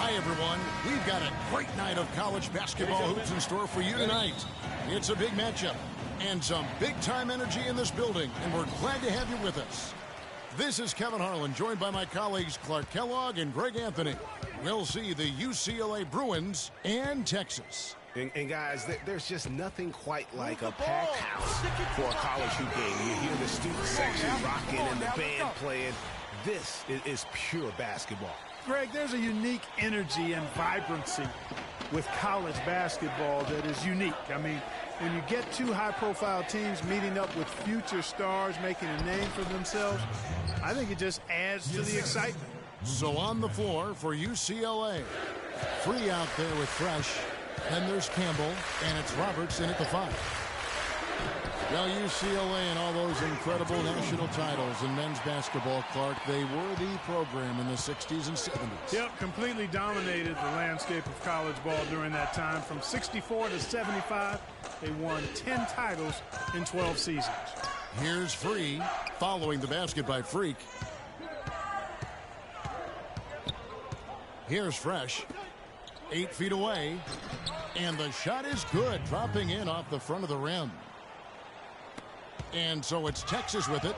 Hi, everyone. We've got a great night of college basketball hoops in store for you tonight. It's a big matchup and some big-time energy in this building, and we're glad to have you with us. This is Kevin Harlan, joined by my colleagues Clark Kellogg and Greg Anthony. We'll see the UCLA Bruins and Texas. And guys, there's just nothing quite like a packed house for a college hoop game. You hear the student section rocking and the band playing. This is pure basketball. Greg, there's a unique energy and vibrancy with college basketball that is unique. I mean, when you get two high-profile teams meeting up with future stars making a name for themselves, I think it just adds to the excitement. So on the floor for UCLA. Free out there with Fresh. Then there's Campbell, and it's Roberts in at the 5. Now UCLA and all those incredible national titles in men's basketball, Clark, they were the program in the 60s and 70s. Yep, completely dominated the landscape of college ball during that time. From 64 to 75, they won 10 titles in 12 seasons. Here's Free, following the basket by Freak. Here's Fresh, 8 feet away, and the shot is good, dropping in off the front of the rim. And so it's Texas with it.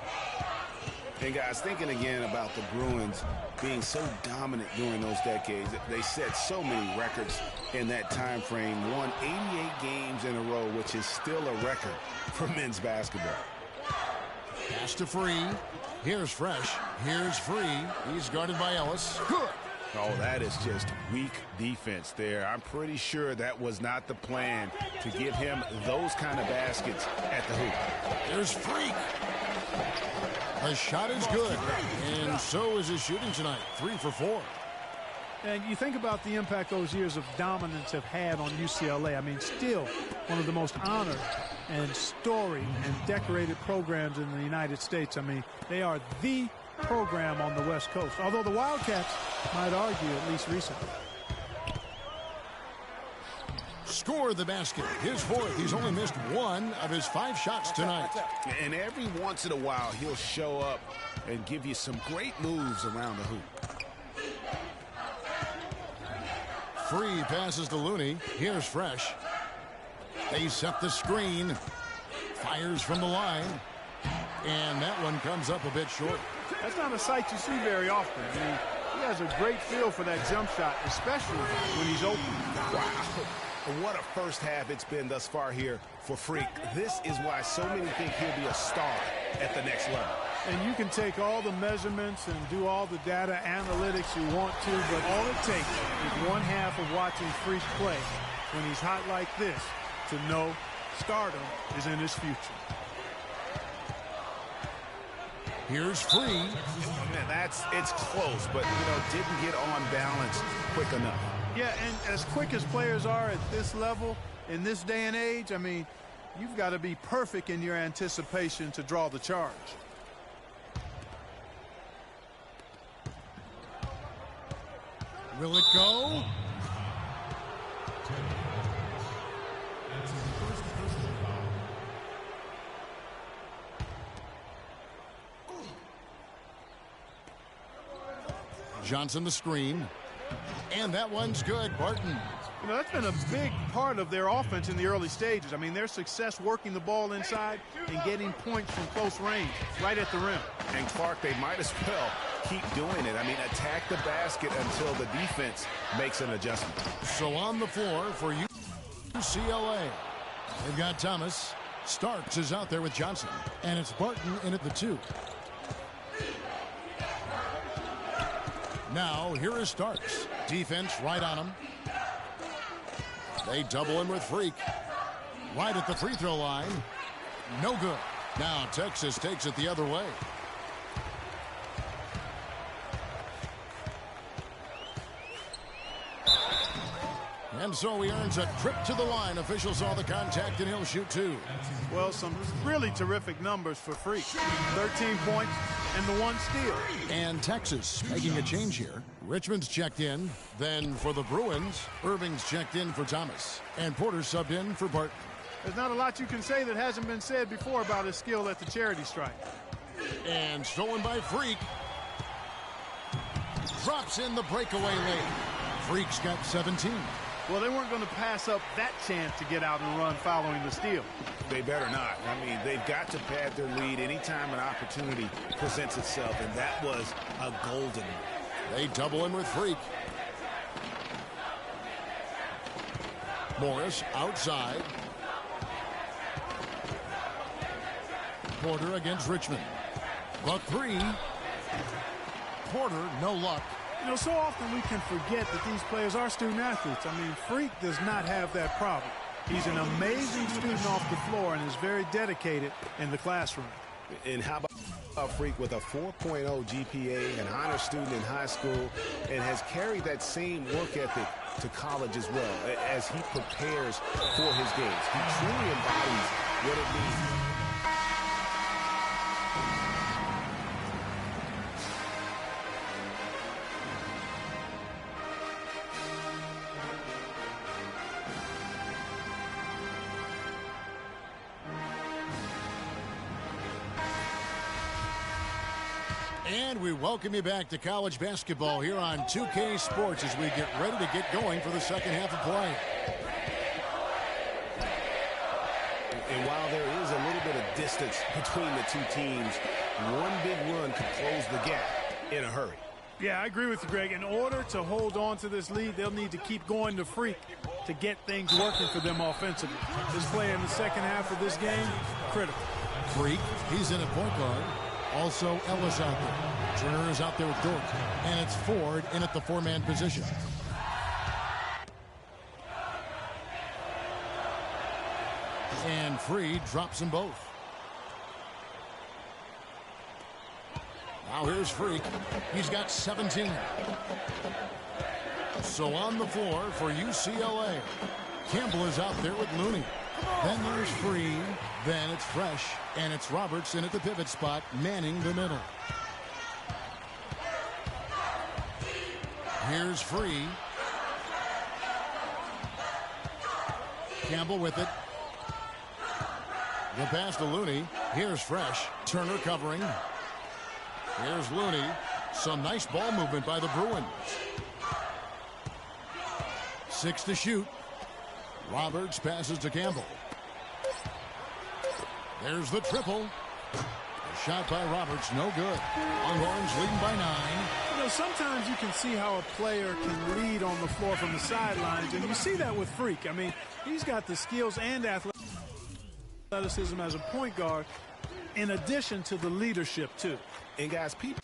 And guys, thinking again about the Bruins being so dominant during those decades, they set so many records in that time frame, won 88 games in a row, which is still a record for men's basketball. Pass to Free. Here's Fresh. Here's Free. He's guarded by Ellis. Good. Oh, that is just weak defense there. I'm pretty sure that was not the plan to give him those kind of baskets at the hoop. There's Freak. The shot is good, and so is his shooting tonight. 3 for 4. And you think about the impact those years of dominance have had on UCLA. I mean, still one of the most honored and storied and decorated programs in the United States. I mean, they are the program on the West Coast, although the Wildcats might argue, at least recently. Score the basket. His 4th. He's only missed 1 of his 5 shots tonight. And every once in a while, he'll show up and give you some great moves around the hoop. Free passes to Looney. Here's Fresh. They set the screen. Fires from the line. And that one comes up a bit short. That's not a sight you see very often. I mean, he has a great feel for that jump shot, especially when he's open. Wow. What a first half it's been thus far here for Freak. This is why so many think he'll be a star at the next level. And you can take all the measurements and do all the data analytics you want to, but all it takes is one half of watching Freak play when he's hot like this to know stardom is in his future. Here's Free. Man, it's close, but, didn't get on balance quick enough. Yeah, and as quick as players are at this level, in this day and age, I mean, you've got to be perfect in your anticipation to draw the charge. Will it go? Johnson the screen. And that one's good. Barton. That's been a big part of their offense in the early stages. I mean, their success working the ball inside and getting points from close range, right at the rim. And Clark, they might as well keep doing it. I mean, attack the basket until the defense makes an adjustment. So on the floor for UCLA, they've got Thomas. Starks is out there with Johnson. And it's Barton in at the 2. Now, here is Starks. Defense right on him. They double him with Freak. Right at the free throw line. No good. Now, Texas takes it the other way. And so he earns a trip to the line. Officials saw the contact, and he'll shoot 2. Well, some really terrific numbers for Freak. 13 points and the 1 steal. And Texas making a change here. Richmond's checked in. Then for the Bruins, Irving's checked in for Thomas. And Porter subbed in for Barton. There's not a lot you can say that hasn't been said before about his skill at the charity stripe. And stolen by Freak. Drops in the breakaway lane. Freak's got 17. Well, they weren't going to pass up that chance to get out and run following the steal. They better not. I mean, they've got to pad their lead anytime an opportunity presents itself, and that was a golden one. They double him with Freak. Morris outside. Porter against Richmond. The three. Porter, no luck. You know, so often we can forget that these players are student athletes. I mean, Freak does not have that problem. He's an amazing student off the floor and is very dedicated in the classroom. And how about Freak with a 4.0 GPA, an honor student in high school, and has carried that same work ethic to college as well as he prepares for his games. He truly embodies what it means. And we welcome you back to college basketball here on 2K Sports as we get ready to get going for the second half of play. And while there is a little bit of distance between the two teams, one big run could close the gap in a hurry. Yeah, I agree with you, Greg. In order to hold on to this lead, they'll need to keep going to Freak to get things working for them offensively. This play in the second half of this game, critical. Freak, he's in at point guard. Also, Ellis out there. Turner is out there with Dort. And it's Ford in at the four-man position. And Freed drops them both. Now here's Freak. He's got 17. So on the floor for UCLA. Campbell is out there with Looney. Then there's Freed. Then it's Fresh. And it's Robertson at the pivot spot, manning the middle. Here's Freed. Campbell with it. The pass to Looney. Here's Fresh. Turner covering. Here's Looney. Some nice ball movement by the Bruins. 6 to shoot. Roberts passes to Campbell. There's the triple. A shot by Roberts, no good. Longhorns leading by 9. You know, sometimes you can see how a player can lead on the floor from the sidelines, and you see that with Freak. I mean, he's got the skills and athleticism as a point guard, in addition to the leadership, too. And, guys, people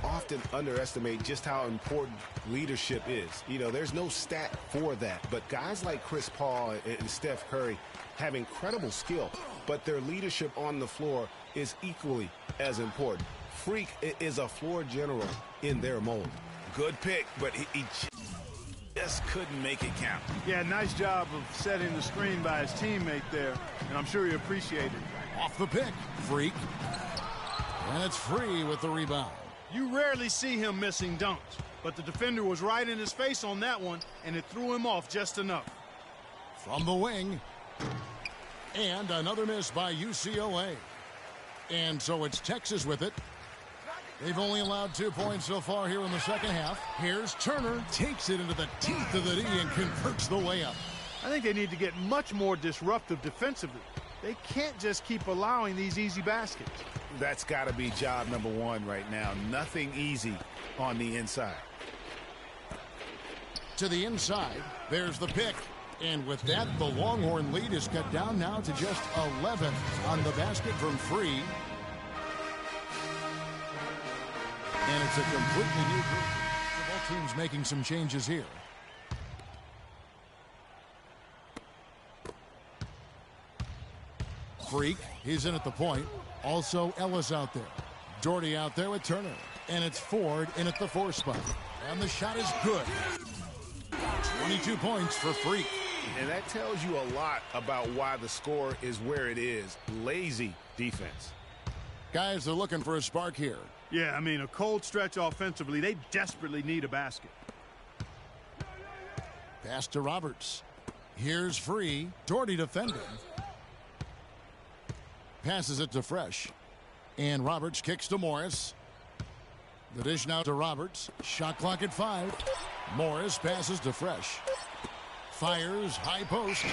often underestimate just how important leadership is. You know, there's no stat for that, but guys like Chris Paul and Steph Curry have incredible skill, but their leadership on the floor is equally as important. Freak is a floor general in their mold. Good pick, but he just couldn't make it count. Yeah, nice job of setting the screen by his teammate there, and I'm sure he appreciated it. Off the pick, Freak. And it's Free with the rebound. You rarely see him missing dunks, but the defender was right in his face on that one, and it threw him off just enough. From the wing. And another miss by UCLA. And so it's Texas with it. They've only allowed 2 points so far here in the second half. Here's Turner. Takes it into the teeth of the D and converts the layup. I think they need to get much more disruptive defensively. They can't just keep allowing these easy baskets. That's got to be job number one right now. Nothing easy on the inside. To the inside, there's the pick. And with that, the Longhorn lead is cut down now to just 11 on the basket from Free. And it's a completely new group. Both teams making some changes here. Freak, he's in at the point. Also Ellis out there. Doherty out there with Turner. And it's Ford in at the 4 spot. And the shot is good. 22 points for Freak. And that tells you a lot about why the score is where it is. Lazy defense. Guys, they're looking for a spark here. Yeah, I mean, a cold stretch offensively. They desperately need a basket. Pass to Roberts. Here's Free. Doherty defending. Passes it to Fresh. And Roberts kicks to Morris. The dish now to Roberts. Shot clock at 5. Morris passes to Fresh. Fires, high post.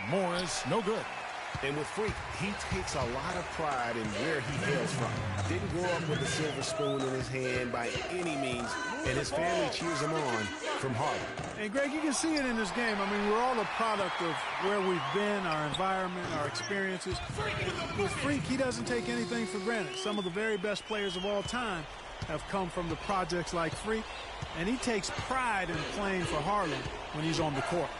Morris, no good. And with Freak, he takes a lot of pride in where he hails from. Didn't grow up with a silver spoon in his hand by any means, and his family cheers him on from Harlem. And, Greg, you can see it in this game. I mean, we're all a product of where we've been, our environment, our experiences. With Freak, he doesn't take anything for granted. Some of the very best players of all time have come from the projects like Freak, and he takes pride in playing for Harlem when he's on the court.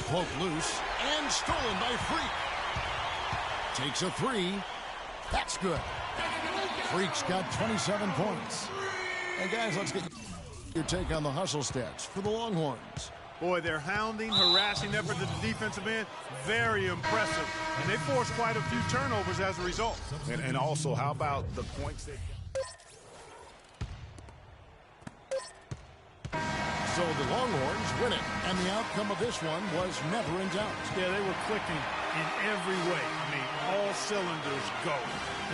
Cloak loose and stolen by Freak. Takes a 3. That's good. Freak's got 27 points. And guys, let's get your take on the hustle stats for the Longhorns. Boy, their hounding, harassing effort at the defensive end, very impressive. And they forced quite a few turnovers as a result. And also, how about the points they... So the Longhorns win it, and the outcome of this one was never in doubt. Yeah, they were clicking in every way. I mean, all cylinders go.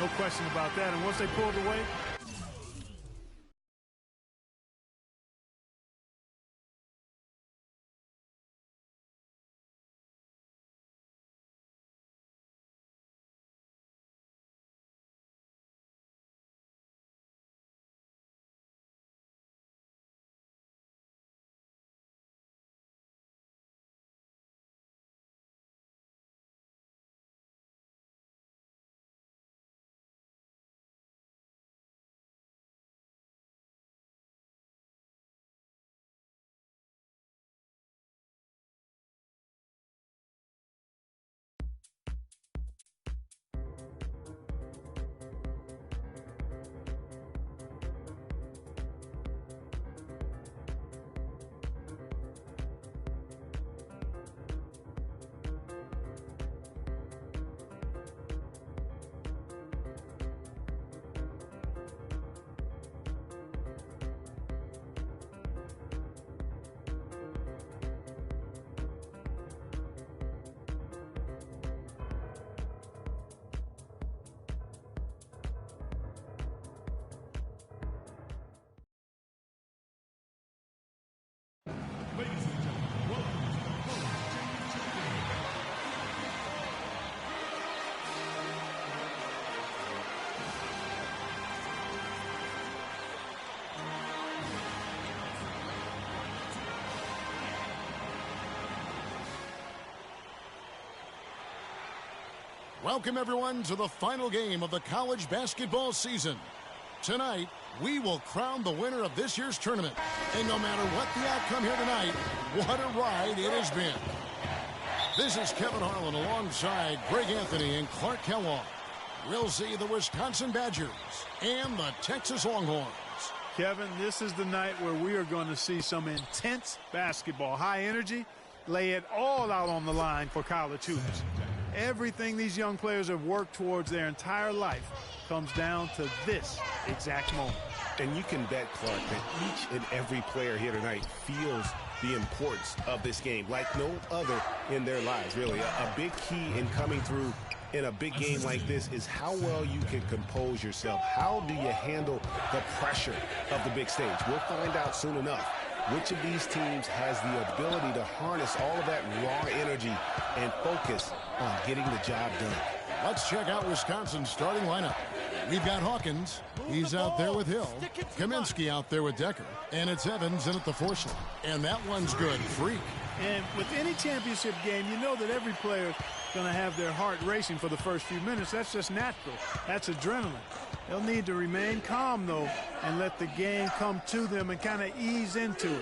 No question about that. And once they pulled away, Welcome, everyone, to the final game of the college basketball season. Tonight, we will crown the winner of this year's tournament. And no matter what the outcome here tonight, what a ride it has been. This is Kevin Harlan alongside Greg Anthony and Clark Kellogg. We'll see the Wisconsin Badgers and the Texas Longhorns. Kevin, this is the night where we are going to see some intense basketball. High energy, lay it all out on the line for college hoops. Everything these young players have worked towards their entire life comes down to this exact moment. And you can bet, Clark, that each and every player here tonight feels the importance of this game like no other in their lives, really. A big key in coming through in a big game like this is how well you can compose yourself. How do you handle the pressure of the big stage? We'll find out soon enough which of these teams has the ability to harness all of that raw energy and focus on getting the job done. Let's check out Wisconsin's starting lineup. We've got Hawkins. He's out there with Hill. Kaminsky out there with Decker. And it's Evans in at the 4 slot. And that one's good. Freak. And with any championship game, you know that every player is going to have their heart racing for the first few minutes. That's just natural. That's adrenaline. They'll need to remain calm, though, and let the game come to them and kind of ease into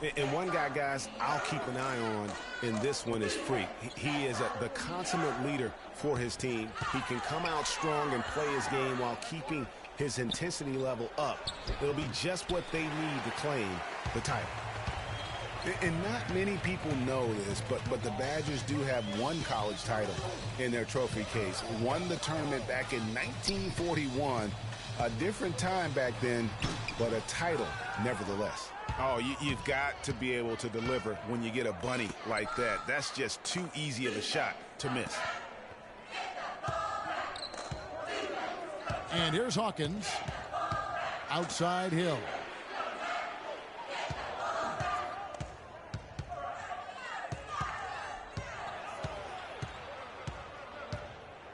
it. And one guy, guys, I'll keep an eye on in this one is Freak. He is the consummate leader for his team. He can come out strong and play his game while keeping his intensity level up. It'll be just what they need to claim the title. And not many people know this, but the Badgers do have one college title in their trophy case. Won the tournament back in 1941. A different time back then, but a title nevertheless. Oh, you've got to be able to deliver when you get a bunny like that. That's just too easy of a shot to miss. And here's Hawkins. Outside Hill.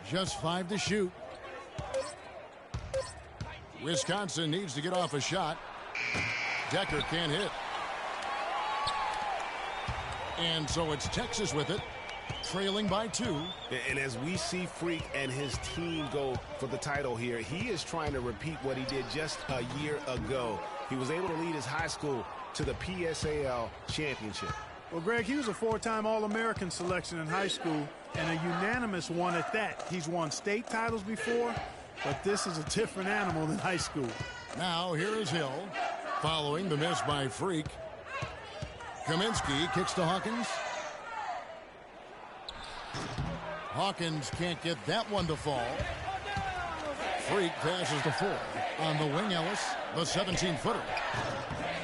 Just 5 to shoot. Wisconsin needs to get off a shot. Decker can't hit. And so it's Texas with it, trailing by 2. And as we see Freak and his team go for the title here, he is trying to repeat what he did just a year ago. He was able to lead his high school to the PSAL championship. Well, Greg, he was a 4-time All-American selection in high school and a unanimous one at that. He's won state titles before, but this is a different animal than high school. Now here is Hill, following the miss by Freak. Kaminsky kicks to Hawkins. Hawkins can't get that one to fall. Freak passes to 4 on the wing. Ellis, the 17-footer.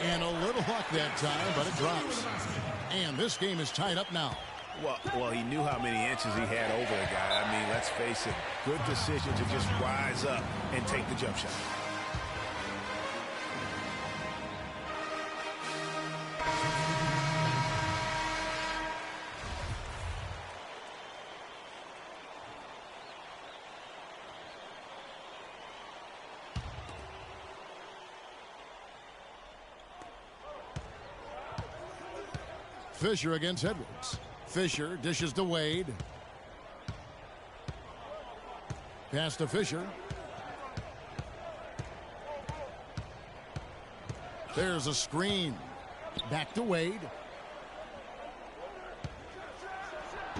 And a little luck that time, but it drops. And this game is tied up now. Well, he knew how many inches he had over the guy. I mean, let's face it, good decision to just rise up and take the jump shot. Fisher against Edwards. Fisher dishes to Wade. Pass to Fisher. There's a screen. Back to Wade.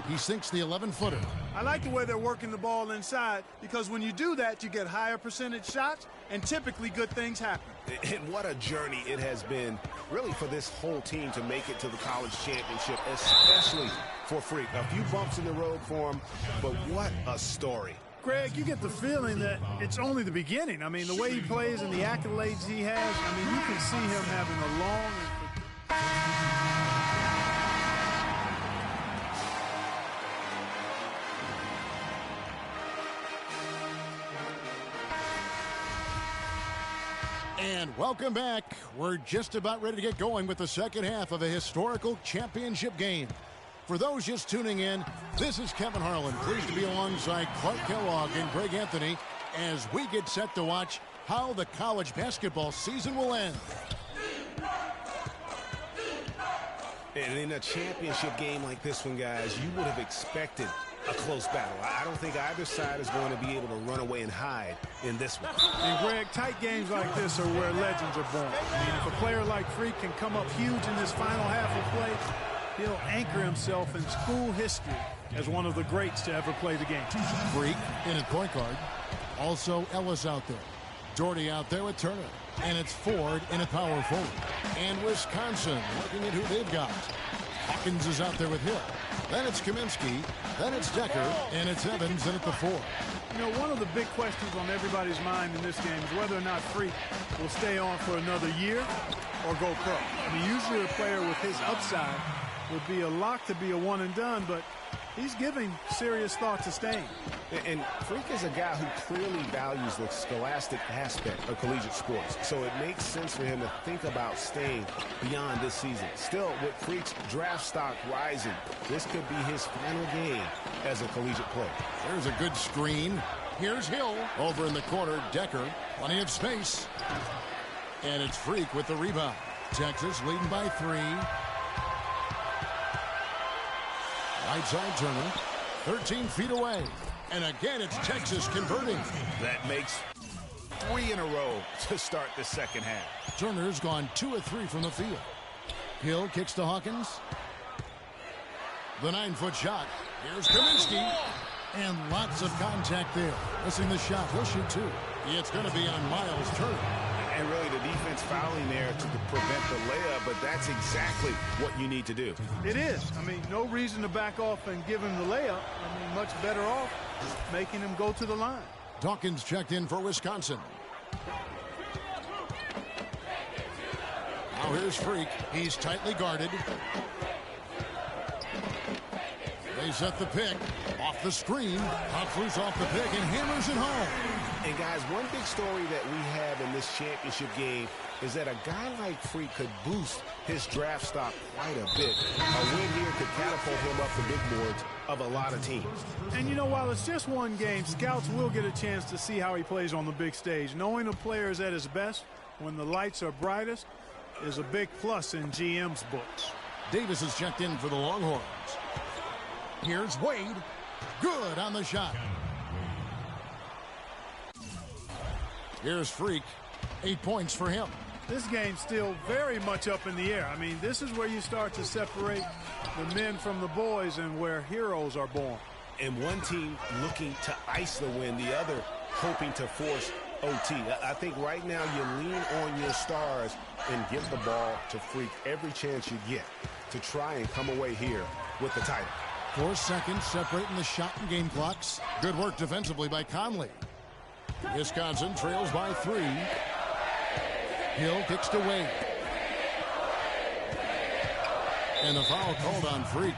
He sinks the 11-footer. I like the way they're working the ball inside because when you do that, you get higher percentage shots and typically good things happen. And what a journey it has been, really, for this whole team to make it to the college championship, especially for Freak. A few bumps in the road for him, but what a story. Greg, you get the feeling that it's only the beginning. I mean, the way he plays and the accolades he has, I mean, you can see him having a long And welcome back. We're just about ready to get going with the second half of a historical championship game. For those just tuning in, this is Kevin Harlan, pleased to be alongside Clark Kellogg and Greg Anthony as we get set to watch how the college basketball season will end. And in a championship game like this one, guys, you would have expected a close battle. I don't think either side is going to be able to run away and hide in this one. And Greg, tight games like this are where legends are born. I mean, if a player like Freak can come up huge in this final half of play, he'll anchor himself in school history as one of the greats to ever play the game. Freak in at point guard. Also Ellis out there. Doherty out there with Turner. And it's Ford in at power forward. And Wisconsin looking at who they've got. Hawkins is out there with Hill. Then it's Kaminsky. Then it's Decker. And it's Evans in at the 4. You know, one of the big questions on everybody's mind in this game is whether or not Freak will stay on for another year or go pro. I mean, usually a player with his upside would be a lock to be a one and done, but he's giving serious thought to staying. And Freak is a guy who clearly values the scholastic aspect of collegiate sports, so it makes sense for him to think about staying beyond this season. Still, with Freak's draft stock rising, this could be his final game as a collegiate player. There's a good screen. Here's Hill. Over in the corner, Decker. Plenty of space. And it's Freak with the rebound. Texas leading by 3. Right side Turner. 13 feet away. And again, it's Texas converting. That makes 3 in a row to start the second half. Turner's gone 2 of 3 from the field. Hill kicks to Hawkins. The 9-foot shot. Here's Kaminsky. And lots of contact there. Missing the shot. He'll shoot 2. It's going to be on Miles Turner. And really the defense fouling there to prevent the layup, but that's exactly what you need to do. It is. I mean, no reason to back off and give him the layup. I mean, much better off making him go to the line. Dawkins checked in for Wisconsin. Now here's Freak. He's tightly guarded. They set the pick. Off the screen. Hops loose off the pick and hammers it home. And guys, one big story that we have in this championship game is that a guy like Freak could boost his draft stock quite a bit. A win here could catapult him up the big boards of a lot of teams. And you know, while it's just one game, scouts will get a chance to see how he plays on the big stage. Knowing a player is at his best when the lights are brightest is a big plus in GM's books. Davis is checked in for the Longhorns. Here's Wade. Good on the shot. Here's Freak. 8 points for him. This game's still very much up in the air. I mean, this is where you start to separate the men from the boys and where heroes are born. And one team looking to ice the win, the other hoping to force OT. I think right now you lean on your stars and give the ball to Freak every chance you get to try and come away here with the title. 4 seconds separating the shot and game clocks. Good work defensively by Conley. Wisconsin trails by 3. Hill kicks to Wade. And the foul called on Freak.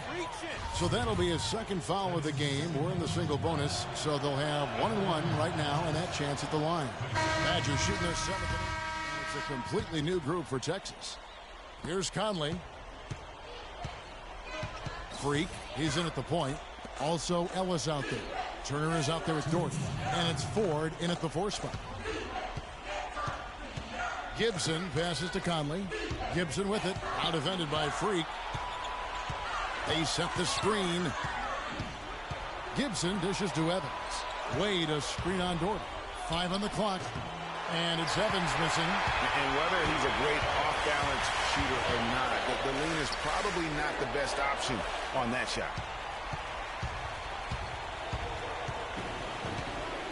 So that'll be his second foul of the game. We're in the single bonus, so they'll have 1-1 right now and that chance at the line. Badgers shooting their 7th inning. It's a completely new group for Texas. Here's Conley. Freak, he's in at the point. Also Ellis out there. Turner is out there with Dorton. And it's Ford in at the 4 spot. Gibson passes to Conley. Gibson with it. Out defended by Freak. They set the screen. Gibson dishes to Evans. Wade a screen on Dorton. 5 on the clock. And it's Evans missing. And whether he's a great off-balance shooter or not, the lean is probably not the best option on that shot.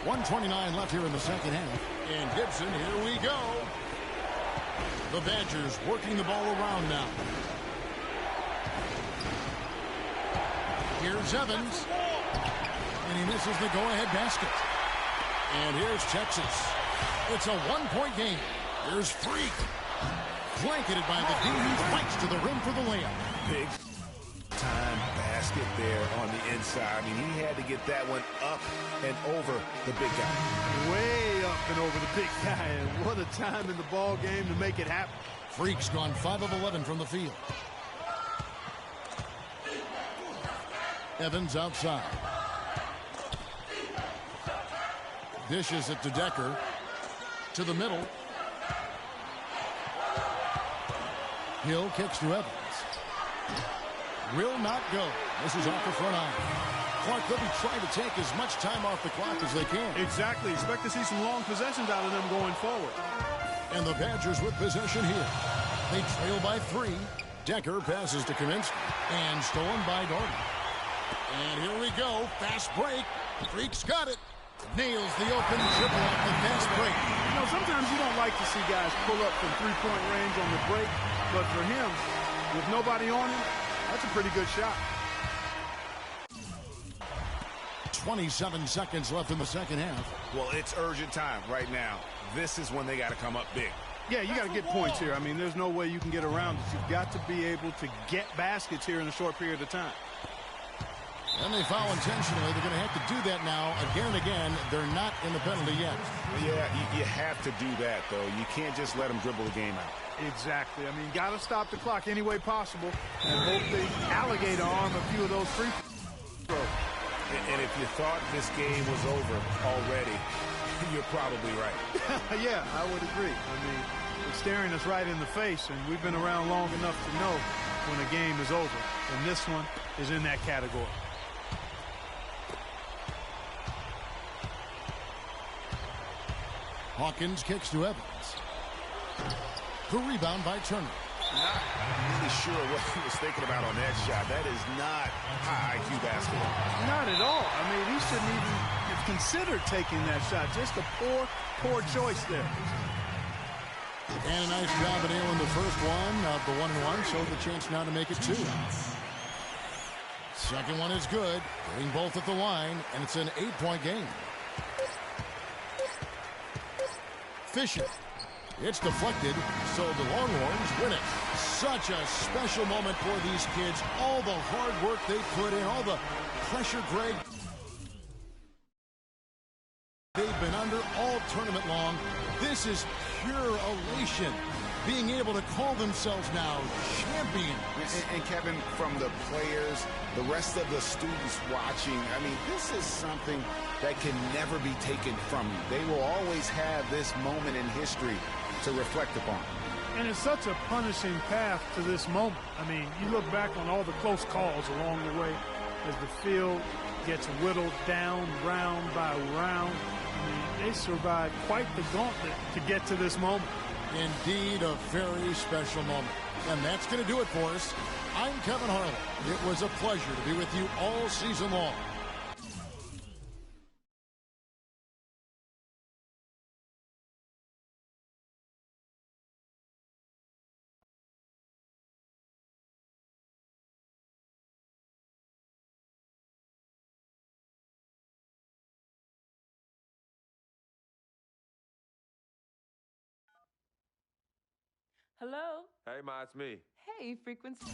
1:29 left here in the second half. And Gibson, here we go. The Badgers working the ball around now. Here's Evans. And he misses the go-ahead basket. And here's Texas. It's a 1-point game. Here's Freak. Blanketed by the D who fights to the rim for the layup. Big time basket there on the inside. I mean, he had to get that one up and over the big guy. Way up and over the big guy. And what a time in the ball game to make it happen. Freak's gone 5 of 11 from the field. Evans outside. Dishes it to Decker. To the middle. Hill kicks to Evans. Will not go. This is off the front iron. Clark, they'll be trying to take as much time off the clock as they can. Exactly. Expect to see some long possessions out of them going forward. And the Badgers with possession here. They trail by 3. Decker passes to Kaminsky. And stolen by Dorton. And here we go. Fast break. Freak's got it. Nails the open triple off the fast break. You know, sometimes you don't like to see guys pull up from 3-point range on the break. But for him, with nobody on him, that's a pretty good shot. 27 seconds left in the second half. Well, it's urgent time right now. This is when they got to come up big. Yeah, you got to get points here. I mean, there's no way you can get around it. You've got to be able to get baskets here in a short period of time. And they foul intentionally. They're going to have to do that now again and again. They're not in the penalty yet. Yeah, you have to do that, though. You can't just let them dribble the game out. Exactly. I mean, got to stop the clock any way possible and hope they alligator arm a few of those free throws. And if you thought this game was over already, you're probably right. Yeah, I would agree. I mean, it's staring us right in the face, and we've been around long enough to know when a game is over. And this one is in that category. Hawkins kicks to Evans. The rebound by Turner. Not really sure what he was thinking about on that shot. That is not high IQ basketball. Not at all. I mean, he shouldn't even have considered taking that shot. Just a poor choice there. And a nice job at nailing the first one of the 1-1, so the chance now to make it 2. Second one is good. Getting both at the line, and it's an 8-point game. Fisher. It's deflected, so the Longhorns win it. Such a special moment for these kids. All the hard work they put in, all the pressure, Greg, they've been under all tournament long. This is pure elation, being able to call themselves now champions. And Kevin, from the players, the rest of the students watching, I mean, this is something that can never be taken from you. They will always have this moment in history to reflect upon. And it's such a punishing path to this moment. I mean, you look back on all the close calls along the way as the field gets whittled down round by round. I mean, they survived quite the gauntlet to get to this moment. Indeed, a very special moment. And that's going to do it for us. I'm Kevin Harlan. It was a pleasure to be with you all season long. Hello? Hey, Ma, it's me. Hey, Frequency.